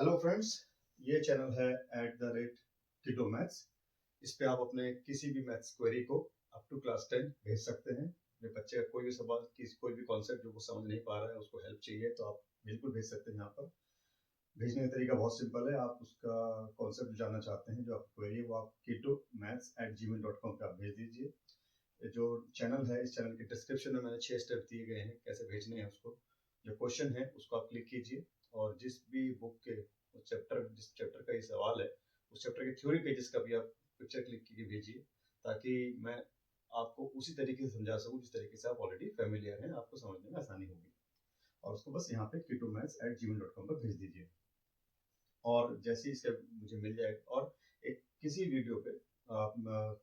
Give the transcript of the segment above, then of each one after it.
Hello friends, ये channel है @Kido Maths। इस पे आप अपने किसी भी मैथ्स क्वेरी को अप टू क्लास 10 भेज सकते हैं। अपने बच्चे का कोई भी सवाल, कोई भी कॉन्सेप्ट जो वो समझ नहीं पा रहा है, उसको हेल्प चाहिए तो आप बिल्कुल भेज सकते हैं। यहाँ पर भेजने का तरीका बहुत सिंपल है। आप उसका कॉन्सेप्ट जानना चाहते हैं, जो आपकी क्वेरी है, वो आप kidomaths@gmail.com पे आप भेज दीजिए। जो चैनल है, इस चैनल के डिस्क्रिप्शन में मैंने 6 स्टेप दिए गए हैं कैसे भेजने हैं उसको। जो क्वेश्चन है उसको आप क्लिक कीजिए और जिस भी बुक के जिस चैप्टर का ये सवाल है, उस चैप्टर के थ्योरी पेजेस का भी आप पिक्चर क्लिक करके भेजिए, ताकि मैं आपको उसी तरीके से समझा सकूं जिस तरीके से आप ऑलरेडी फेमिलियर हैं, आपको समझने में आसानी होगी। और उसको बस यहाँ पे kidomaths@gmail.com पर भेज दीजिए और जैसे ही इसका मुझे मिल जाएगा, और एक किसी वीडियो पे आप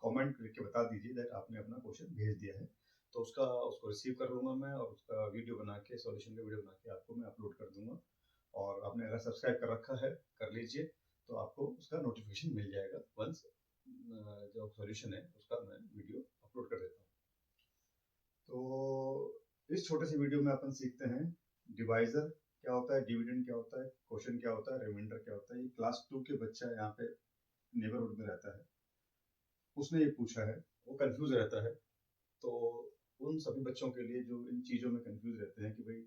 कमेंट करके बता दीजिए दैट आपने अपना क्वेश्चन भेज दिया है, तो उसको रिसीव कर लूँगा मैं और उसका वीडियो बना के, सॉल्यूशन का वीडियो बना के आपको मैं अपलोड कर दूँगा। और आपने अगर सब्सक्राइब कर रखा है, कर लीजिए, तो आपको उसका नोटिफिकेशन मिल जाएगा वंस जो सॉल्यूशन है उसका मैं वीडियो अपलोड कर देता हूँ। तो इस छोटे से वीडियो में अपन सीखते हैं डिवाइजर क्या होता है, डिविडेंड क्या होता है, क्वोशिएंट क्या होता है, रिमाइंडर क्या होता है। ये क्लास 2 के बच्चा यहाँ पे नेबरहुड में रहता है, उसने ये पूछा है, वो कंफ्यूज रहता है। तो उन सभी बच्चों के लिए जो इन चीज़ों में कंफ्यूज रहते हैं कि भाई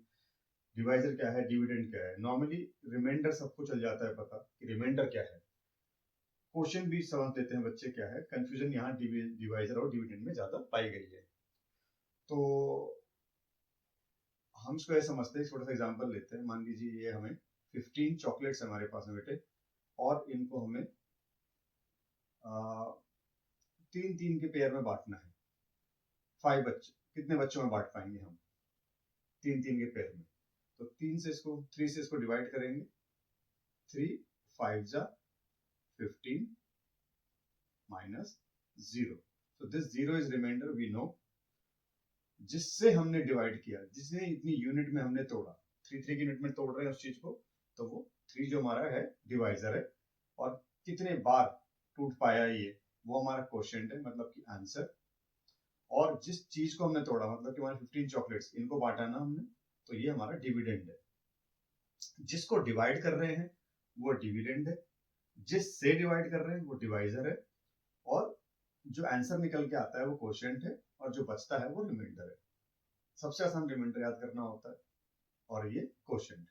डिवाइजर क्या है, डिविडेंड क्या है। नॉर्मली रिमाइंडर सबको चल जाता है पता कि रिमाइंडर क्या है, क्वोशिएंट भी समझ लेते हैं बच्चे क्या है। कंफ्यूजन यहाँ डिवाइजर और डिविडेंड में ज्यादा पाई गई है। तो हम इसको ऐसे समझते हैं, छोटा सा एग्जांपल लेते हैं। मान लीजिए ये हमें 15 चॉकलेट्स हमारे पास में बेटे, और इनको हमें 3-3 के पेयर में बांटना है। 5 बच्चे, कितने बच्चों में बांट पाएंगे हम 3-3 के पेयर में? तो 3 से इसको डिवाइड करेंगे। 3 5 जा 15 minus 0। so this 0 is remainder we know। जिससे हमने डिवाइड किया, जिसने इतनी यूनिट में हमने तोड़ा, 3 की यूनिट में तोड़ रहे हैं उस चीज को, तो वो 3 जो हमारा है डिवाइजर है। और कितने बार टूट पाया ये, वो हमारा क्वोशिएंट है, मतलब कि आंसर। और जिस चीज को हमने तोड़ा, मतलब कि हमारे 15 चॉकलेट्स, इनको बांटा ना हमने, तो ये हमारा डिविडेंड है। जिसको डिवाइड कर रहे हैं वो डिविडेंड है, जिससे डिवाइड कर रहे हैं वो डिवाइजर है, और जो आंसर निकल के आता है वो क्वोशिएंट है, और जो बचता है वो रिमाइंडर है। सबसे आसान रिमाइंडर याद करना होता है, और ये क्वोशिएंट।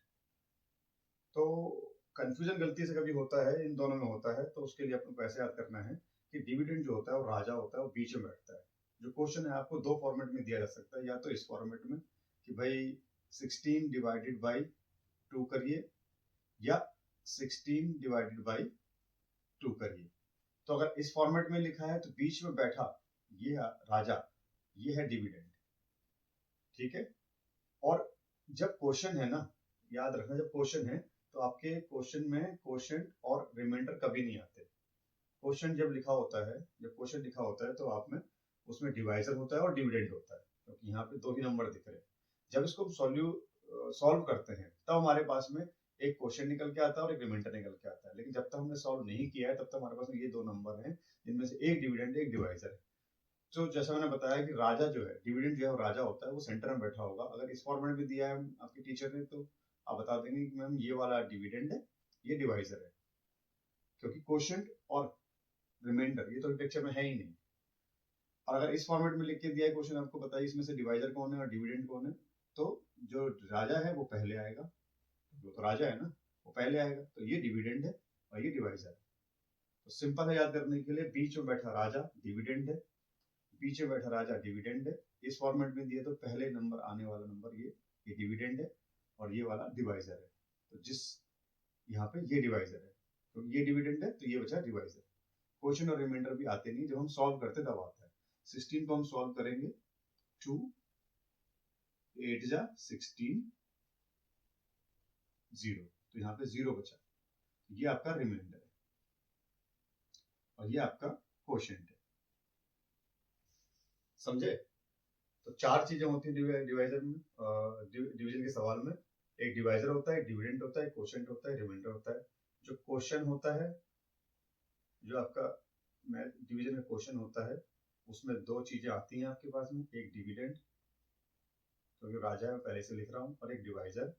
तो कंफ्यूजन गलती से कभी होता है, इन दोनों में होता है, तो उसके लिए अपन को ऐसे याद करना है कि डिविडेंड जो होता है वो राजा होता है, वो बीच में बैठता है। जो क्वेश्चन है आपको दो फॉर्मेट में दिया जा सकता है, या तो इस फॉर्मेट में कि भाई 16 डिवाइडेड बाई 2 करिए, या 16 डिवाइडेड बाई 2 करिए। तो अगर इस फॉर्मेट में लिखा है तो बीच में बैठा ये राजा, ये है डिविडेंड, ठीक है। और जब क्वेश्चन है ना, याद रखना, जब क्वेश्चन है तो आपके क्वेश्चन में क्वोशिएंट और रिमाइंडर कभी नहीं आते। क्वेश्चन जब लिखा होता है, जब क्वेश्चन लिखा होता है तो आप में उसमें डिवाइजर होता है और डिविडेंड होता है, क्योंकि यहाँ पे दो ही नंबर दिख रहे हैं। जब इसको सॉल्व करते हैं तब हमारे पास में एक क्वेश्चन निकल के आता है और एक रिमाइंडर निकल के आता है। लेकिन जब तक हमने सॉल्व नहीं किया है तब तक हमारे पास में ये दो नंबर हैं, जिनमें से एक डिविडेंड एक डिवाइजर है। तो जैसा मैंने बताया कि राजा जो है, डिविडेंड जो है वो राजा होता है, वो सेंटर में बैठा होगा। अगर इस फॉर्मेट में दिया है आपके टीचर ने, तो आप बता देंगे कि मैम ये वाला डिविडेंड है, ये डिवाइजर है, क्योंकि क्वोशिएंट और रिमाइंडर ये तो पिक्चर में है ही नहीं। और अगर इस फॉर्मेट में लिख के दिया है क्वेश्चन, आपको बताइए इसमें से डिवाइजर कौन है और डिविडेंड कौन है, तो जो राजा है वो पहले आएगा, वो तो राजा है ना, वो पहले आएगा, तो ये डिविडेंड है और ये डिवाइजर है। तो सिंपल है याद करने के लिए, बीच में बैठा राजा डिविडेंड है, पीछे बैठा राजा डिविडेंड है। इस फॉर्मेट में दिए तो पहले नंबर आने वाला नंबर ये डिविडेंड है, और ये वाला डिवाइजर है। तो जिस यहाँ पे ये डिवाइजर है, तो ये डिविडेंड है, तो ये बचा डिवाइजर। क्वेश्चन और रिमाइंडर भी आते नहीं, जब हम सॉल्व करते तब आता है। 16 को हम सॉल्व करेंगे, 2 8 जा 16 0, तो यहाँ पे 0 बचा, ये आपका रिमाइंडर है और ये आपका क्वोशिएंट है। समझे? तो चार चीजें होती हैं डिवाइजर में, डिवीजन के सवाल में। एक डिवाइजर होता है, डिविडेंड होता है, क्वोशिएंट होता है, रिमाइंडर होता है। जो क्वेश्चन होता है, जो आपका डिवीजन में क्वेश्चन होता है, उसमें दो चीजें आती हैं आपके पास में, एक डिविडेंड, तो जो राजा है पहले से लिख रहा हूं, और एक डिवाइजर।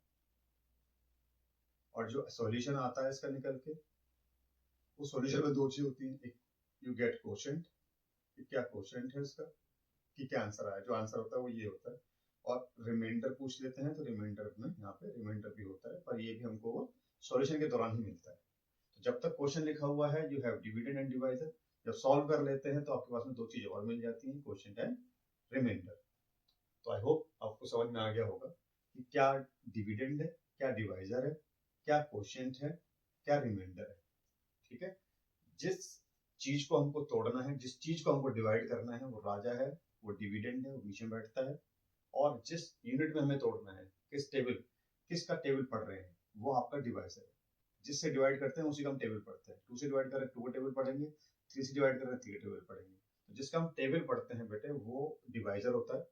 और जो सॉल्यूशन आता है इसका निकल के, उस सॉल्यूशन में दो चीज होती है, एक यू गेट क्वोशंट, कि क्या क्वोशंट है उसका, कि क्या आंसर आया, जो आंसर होता है वो ये होता है, और रिमाइंडर पूछ लेते हैं तो रिमाइंडर में यहाँ पे रिमाइंडर भी होता है, पर ये भी हमको वो सॉल्यूशन के दौरान ही मिलता है। तो जब तक क्वेश्चन लिखा हुआ है you have dividend and divisor, जब सॉल्व कर लेते हैं तो आपके पास में दो चीजें और मिल जाती हैं, क्वोशंट एंड रिमाइंडर। तो आई होप आपको समझ में आ गया होगा कि क्या डिविडेंड है, क्या डिवाइजर है, क्या क्वोशंट है, क्या रिमाइंडर है। ठीक है, जिस चीज को हमको तोड़ना है, जिस चीज को हमको डिवाइड करना है वो राजा है, वो डिविडेंड है, वो बीच में बैठता है, और जिस यूनिट में हमें तोड़ना है, किसका टेबल पढ़ रहे हैं, वो आपका डिवाइजर है। जिससे डिवाइड करते हैं उसी का हम टेबल पढ़ते हैं, 2 से डिवाइड करें 2 का टेबल पढ़ेंगे, 3 से डिवाइड करें 3 का टेबल पढ़ेंगे। तो जिसका हम टेबल पढ़ते हैं बेटे वो डिवाइजर होता है,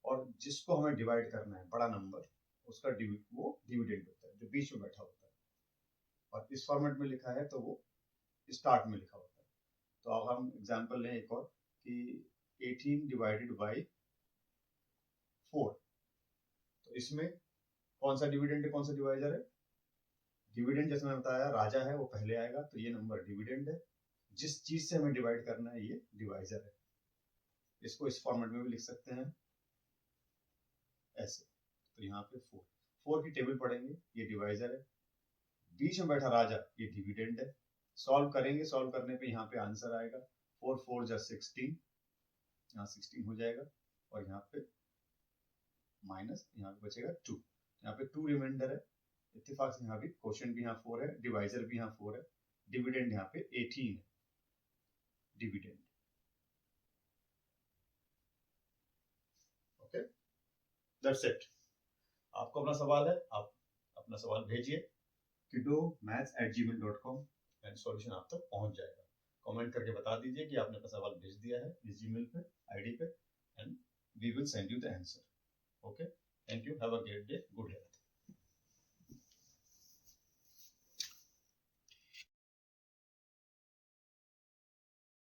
और जिसको हमें डिवाइड करना है बड़ा नंबर, उसका वो डिविडेंड होता है, जो बीच में बैठा होता है। और इस फॉर्मेट में लिखा है तो वो स्टार्ट में लिखा होता है। तो अब हम एग्जांपल लें एक और, कि 18 डिवाइडेड बाई 4, तो इसमें कौन सा डिविडेंड है, कौन सा डिवाइजर है? डिविडेंड जैसे मैंने बताया राजा है, वो पहले आएगा, तो ये नंबर डिविडेंड है। जिस चीज से हमें डिवाइड करना है ये डिवाइजर है। इसको इस फॉर्मेट में भी लिख सकते हैं ऐसे। तो यहाँ पे 4 की टेबल पढ़ेंगे, ये डिवाइजर है, बीच में बैठा राजा ये डिविडेंड है। सॉल्व करेंगे, सॉल्व करने पे यहाँ पे आंसर आएगा 4 4 जा 16, यहाँ 16 हो जाएगा, और यहाँ पे माइनस, यहाँ पे बचेगा 2, यहाँ पे 2 रिमाइंडर है। इत्तेफाक से यहाँ भी क्वोशंट भी यहाँ 4 है, डिवाइजर भी यहाँ 4 है, डिविडेंड यहाँ पे 18 है, डिविडेंड। Okay, that's it. आपको अपना सवाल है, आप अपना सवाल भेजिए kidomaths@gmail.com एंड सॉल्यूशन आप तक पहुंच जाएगा। कमेंट करके बता दीजिए कि आपने अपना सवाल भेज दिया है इस जीमेल पे, आईडी पे, and we will send you the answer. Okay, thank you, have a great day, good health.